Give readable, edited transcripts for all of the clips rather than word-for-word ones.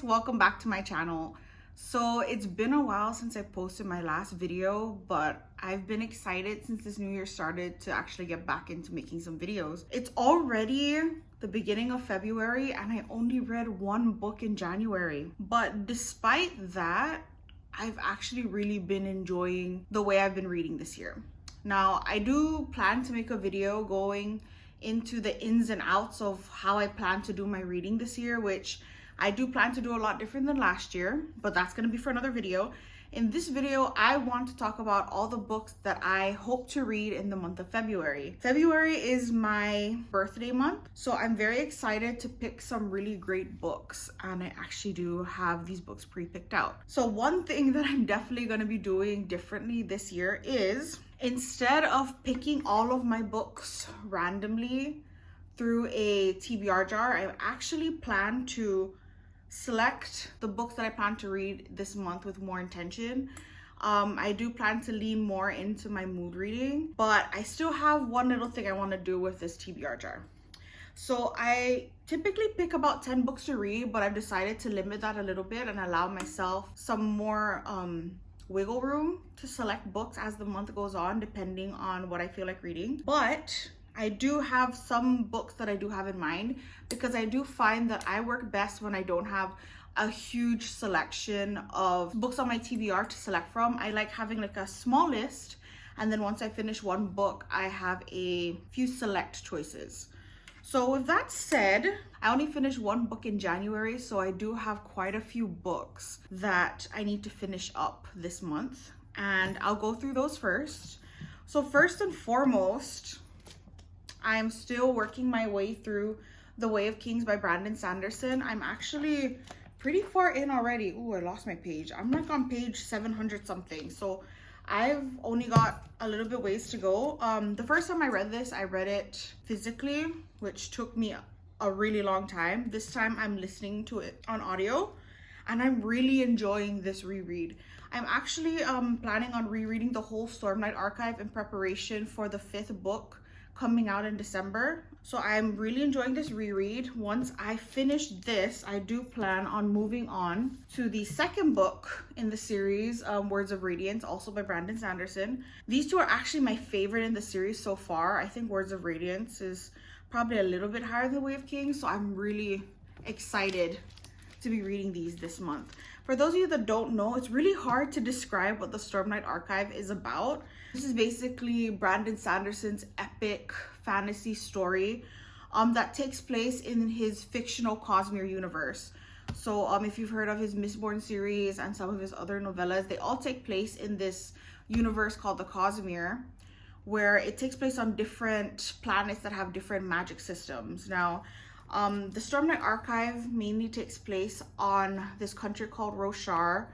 welcome back to my channel. So it's been a while since I posted my last video, but I've been excited since this new year started to actually get back into making some videos. It's already the beginning of February and I only read one book in January. But despite that, I've actually really been enjoying the way I've been reading this year. Now, I do plan to make a video going into the ins and outs of how I plan to do my reading this year, which I do plan to do a lot different than last year, but that's going to be for another video. In this video, I want to talk about all the books that I hope to read in the month of February. February is my birthday month, so I'm very excited to pick some really great books, and I actually do have these books pre-picked out. So one thing that I'm definitely going to be doing differently this year is, instead of picking all of my books randomly through a TBR jar, I actually plan to select the books that I plan to read this month with more intention. I do plan to lean more into my mood reading, but I still have one little thing I want to do with this TBR jar. So I typically pick about 10 books to read, but I've decided to limit that a little bit and allow myself some more wiggle room to select books as the month goes on, depending on what I feel like reading. But I do have some books that I do have in mind, because I do find that I work best when I don't have a huge selection of books on my TBR to select from. I like having like a small list, and then once I finish one book, I have a few select choices. So with that said, I only finished one book in January, so I do have quite a few books that I need to finish up this month, and I'll go through those first. So first and foremost, I am still working my way through The Way of Kings by Brandon Sanderson. I'm actually pretty far in already. Ooh, I lost my page. I'm like on page 700 something. So I've only got a little bit ways to go. The first time I read this, I read it physically, which took me a really long time. This time I'm listening to it on audio, and I'm really enjoying this reread. I'm actually planning on rereading the whole Stormlight Archive in preparation for the 5th book coming out in December. So I'm really enjoying this reread. Once I finish this, I do plan on moving on to the 2nd book in the series, Words of Radiance, also by Brandon Sanderson. These two are actually my favorite in the series so far. I think Words of Radiance is probably a little bit higher than The Way of Kings, so I'm really excited to be reading these this month. For those of you that don't know, it's really hard to describe what the Stormlight Archive is about. This is basically Brandon Sanderson's epic fantasy story that takes place in his fictional Cosmere universe. So if you've heard of his Mistborn series and some of his other novellas, they all take place in this universe called the Cosmere, where it takes place on different planets that have different magic systems. Now, the Stormlight Archive mainly takes place on this country called Roshar,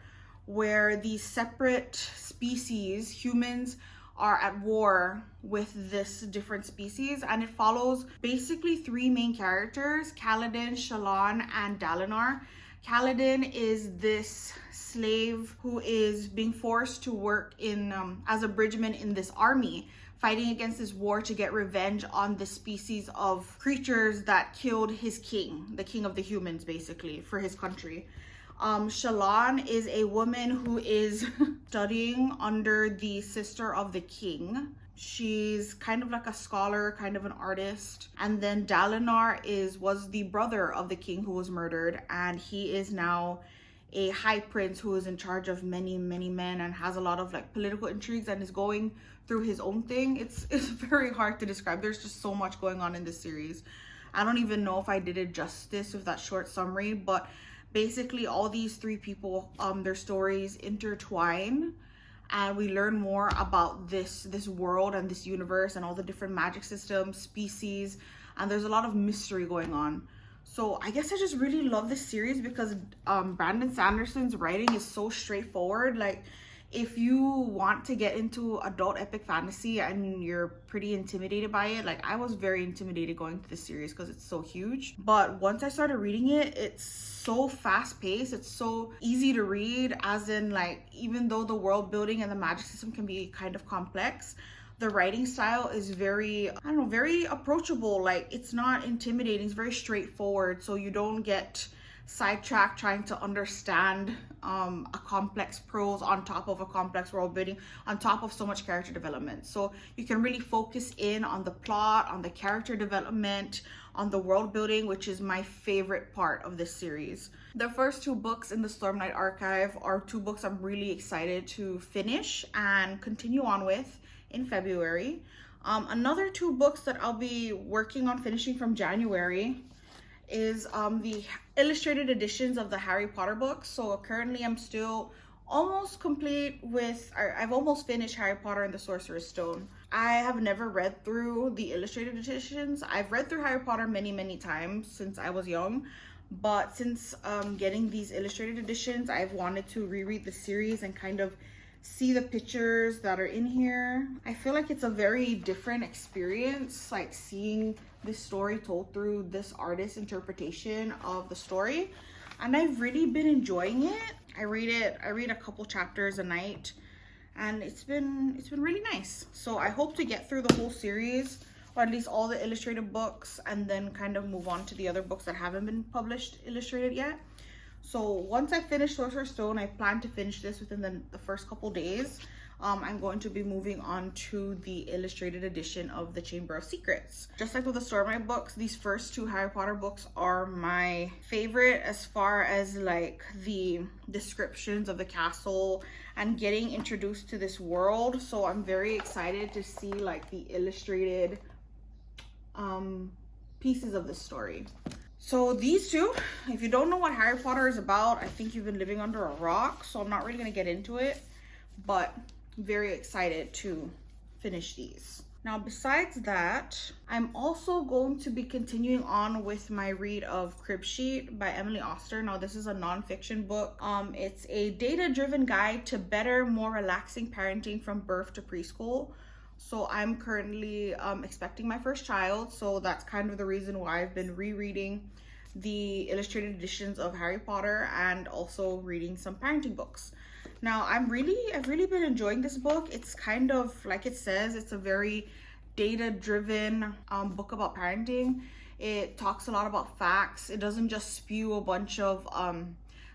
where these separate species, humans, are at war with this different species, and it follows basically 3 main characters: Kaladin, Shallan, and Dalinar. Kaladin is this slave who is being forced to work in as a bridgeman in this army, fighting against this war to get revenge on the species of creatures that killed his king, the king of the humans, basically, for his country. Shallan is a woman who is studying under the sister of the king. She's kind of like a scholar, kind of an artist. And then Dalinar was the brother of the king who was murdered, and he is now a high prince who is in charge of many men and has a lot of like political intrigues and is going through his own thing. It's very hard to describe. There's just so much going on in this series. I don't even know if I did it justice with that short summary, but basically all these 3 people, their stories intertwine, and we learn more about this world and this universe and all the different magic systems, species, and there's a lot of mystery going on. So I guess I just really love this series because Brandon Sanderson's writing is so straightforward. Like, if you want to get into adult epic fantasy and you're pretty intimidated by it, like I was very intimidated going through this series because it's so huge. But once I started reading it, it's so fast paced, it's so easy to read, as in like, even though the world building and the magic system can be kind of complex, the writing style is very, I don't know, very approachable. Like, it's not intimidating, it's very straightforward, so you don't get sidetracked trying to understand a complex prose on top of a complex world building, on top of so much character development. So you can really focus in on the plot, on the character development, on the world building, which is my favorite part of this series. The first two books in the Stormlight Archive are two books I'm really excited to finish and continue on with in February. Another two books that I'll be working on finishing from January is the illustrated editions of the Harry Potter books. So currently I'm still almost complete with, I've almost finished Harry Potter and the Sorcerer's Stone. I have never read through the illustrated editions. I've read through Harry Potter many times since I was young, but since getting these illustrated editions, I've wanted to reread the series and kind of see the pictures that are in here. I feel like it's a very different experience, like seeing this story told through this artist's interpretation of the story, and I've really been enjoying it. I read a couple chapters a night, and it's been really nice. So I hope to get through the whole series, or at least all the illustrated books, and then kind of move on to the other books that haven't been published illustrated yet. So once I finish Sorcerer's Stone, I plan to finish this within the first couple days. I'm going to be moving on to the illustrated edition of the Chamber of Secrets. Just like with the Stormlight books, these first two Harry Potter books are my favorite as far as like the descriptions of the castle and getting introduced to this world. So I'm very excited to see like the illustrated pieces of the story. So these two, if you don't know what Harry Potter is about, I think you've been living under a rock, so I'm not really going to get into it, but I'm very excited to finish these. Now, besides that, I'm also going to be continuing on with my read of Crib Sheet by Emily Oster. Now, this is a nonfiction book. It's a data-driven guide to better, more relaxing parenting from birth to preschool. So I'm currently expecting my first child, so that's kind of the reason why I've been rereading the illustrated editions of Harry Potter and also reading some parenting books. Now I've really been enjoying this book. It's kind of like it says, it's a very data-driven book about parenting. It talks a lot about facts. It doesn't just spew a bunch of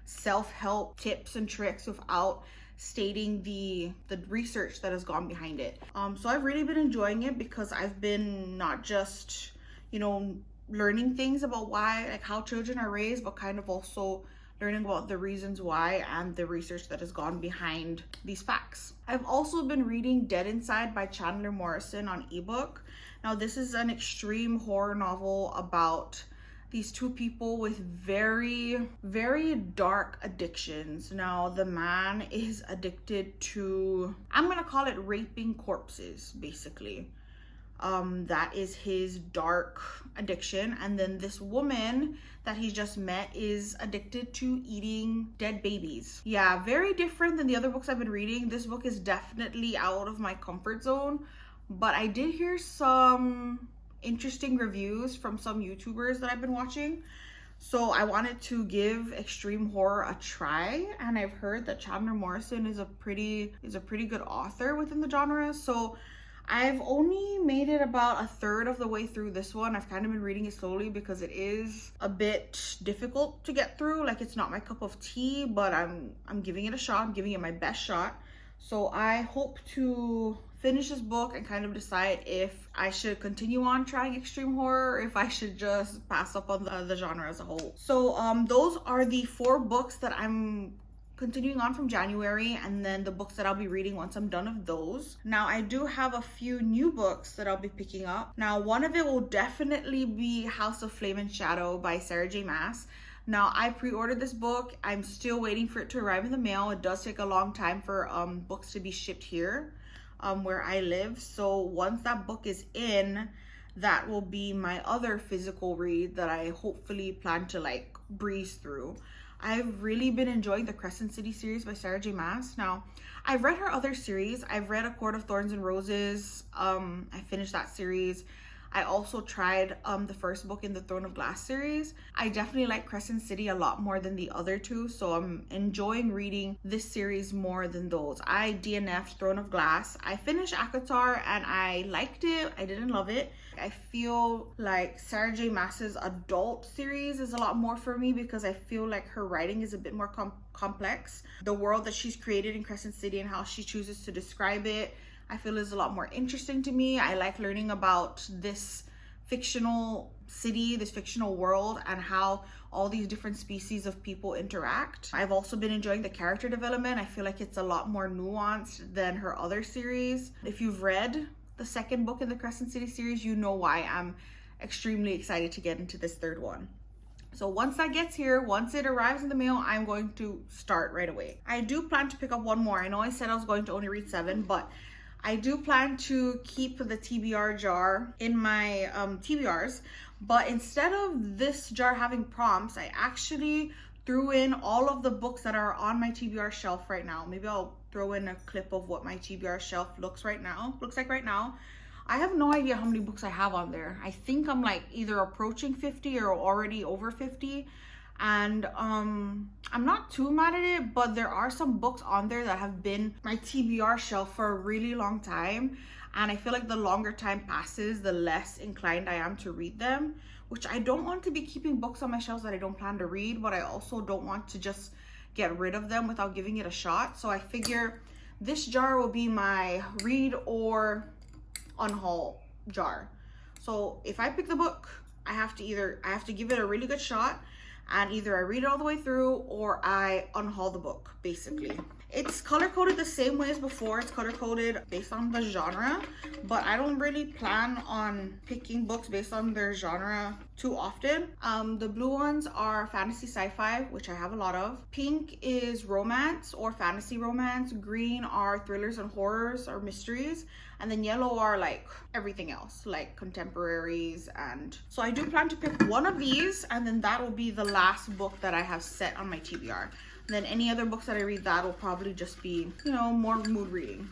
self-help tips and tricks without stating the research that has gone behind it. So I've really been enjoying it because I've been not just, you know, learning things about why, like how children are raised, but kind of also learning about the reasons why and the research that has gone behind these facts. I've also been reading Dead Inside by Chandler Morrison on ebook. Now this is an extreme horror novel about these two people with very dark addictions. Now the man is addicted to, I'm gonna call it raping corpses, basically. That is his dark addiction. And then this woman that he just met is addicted to eating dead babies. Yeah, very different than the other books I've been reading. This book is definitely out of my comfort zone, but I did hear some interesting reviews from some YouTubers that I've been watching, so I wanted to give extreme horror a try, and I've heard that Chandler Morrison is a pretty good author within the genre. So I've only made it about a third of the way through this one. I've kind of been reading it slowly because it is a bit difficult to get through. Like, it's not my cup of tea, but I'm giving it a shot. I'm giving it my best shot. So I hope to finish this book and kind of decide if I should continue on trying extreme horror or if I should just pass up on the genre as a whole. So those are the 4 books that I'm continuing on from January, and then the books that I'll be reading once I'm done with those. Now I do have a few new books that I'll be picking up. Now one of it will definitely be House of Flame and Shadow by Sarah J Maas. Now I pre-ordered this book. I'm still waiting for it to arrive in the mail. It does take a long time for books to be shipped here where I live. So once that book is in, that will be my other physical read that I hopefully plan to like breeze through. I've really been enjoying the Crescent City series by Sarah J Maas. Now, I've read her other series. I've read A Court of Thorns and Roses. I finished that series. I also tried the first book in the Throne of Glass series. I definitely like Crescent City a lot more than the other two, so I'm enjoying reading this series more than those. I DNF'd Throne of Glass. I finished ACOTAR and I liked it. I didn't love it. I feel like Sarah J Maas's adult series is a lot more for me because I feel like her writing is a bit more complex. The world that she's created in Crescent City and how she chooses to describe it, I feel is a lot more interesting to me. I like learning about this fictional city, this fictional world, and how all these different species of people interact. I've also been enjoying the character development. I feel like it's a lot more nuanced than her other series. If you've read the second book in the Crescent City series, you know why I'm extremely excited to get into this third one. So once that gets here, once it arrives in the mail, I'm going to start right away. I do plan to pick up one more. I know I said I was going to only read 7, but I do plan to keep the TBR jar in my TBRs, but instead of this jar having prompts, I actually threw in all of the books that are on my TBR shelf right now. Maybe I'll throw in a clip of what my TBR shelf looks like right now. I have no idea how many books I have on there. I think I'm like either approaching 50 or already over 50. And I'm not too mad at it, but there are some books on there that have been my TBR shelf for a really long time, and I feel like the longer time passes, the less inclined I am to read them, which I don't want to be keeping books on my shelves that I don't plan to read, but I also don't want to just get rid of them without giving it a shot. So I figure this jar will be my read or unhaul jar. So if I pick the book, I have to give it a really good shot, and either I read it all the way through or I unhaul the book, basically. It's color coded the same way as before. It's color coded based on the genre, but I don't really plan on picking books based on their genre too often. The blue ones are fantasy sci-fi, which I have a lot of. Pink is romance or fantasy romance. Green are thrillers and horrors or mysteries. And then yellow are like everything else, like contemporaries. And so I do plan to pick one of these, and then that will be the last book that I have set on my TBR. And then any other books that I read, that will probably just be, you know, more mood reading.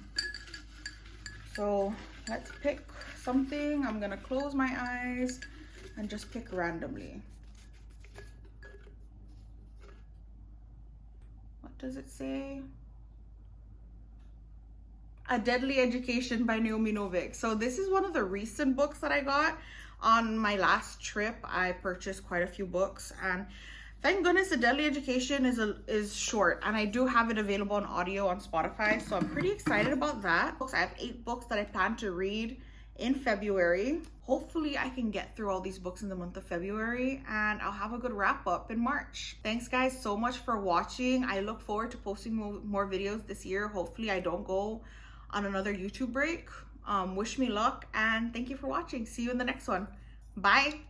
So let's pick something. I'm gonna close my eyes and just pick randomly. What does it say? A Deadly Education by Naomi Novik. So this is one of the recent books that I got. On my last trip, I purchased quite a few books, and thank goodness A Deadly Education is short, and I do have it available on audio on Spotify, so I'm pretty excited about that. I have 8 books that I plan to read in February. Hopefully I can get through all these books in the month of February, and I'll have a good wrap up in March. Thanks guys so much for watching. I look forward to posting more videos this year. Hopefully I don't go on another YouTube break. Wish me luck, and thank you for watching. See you in the next one. Bye.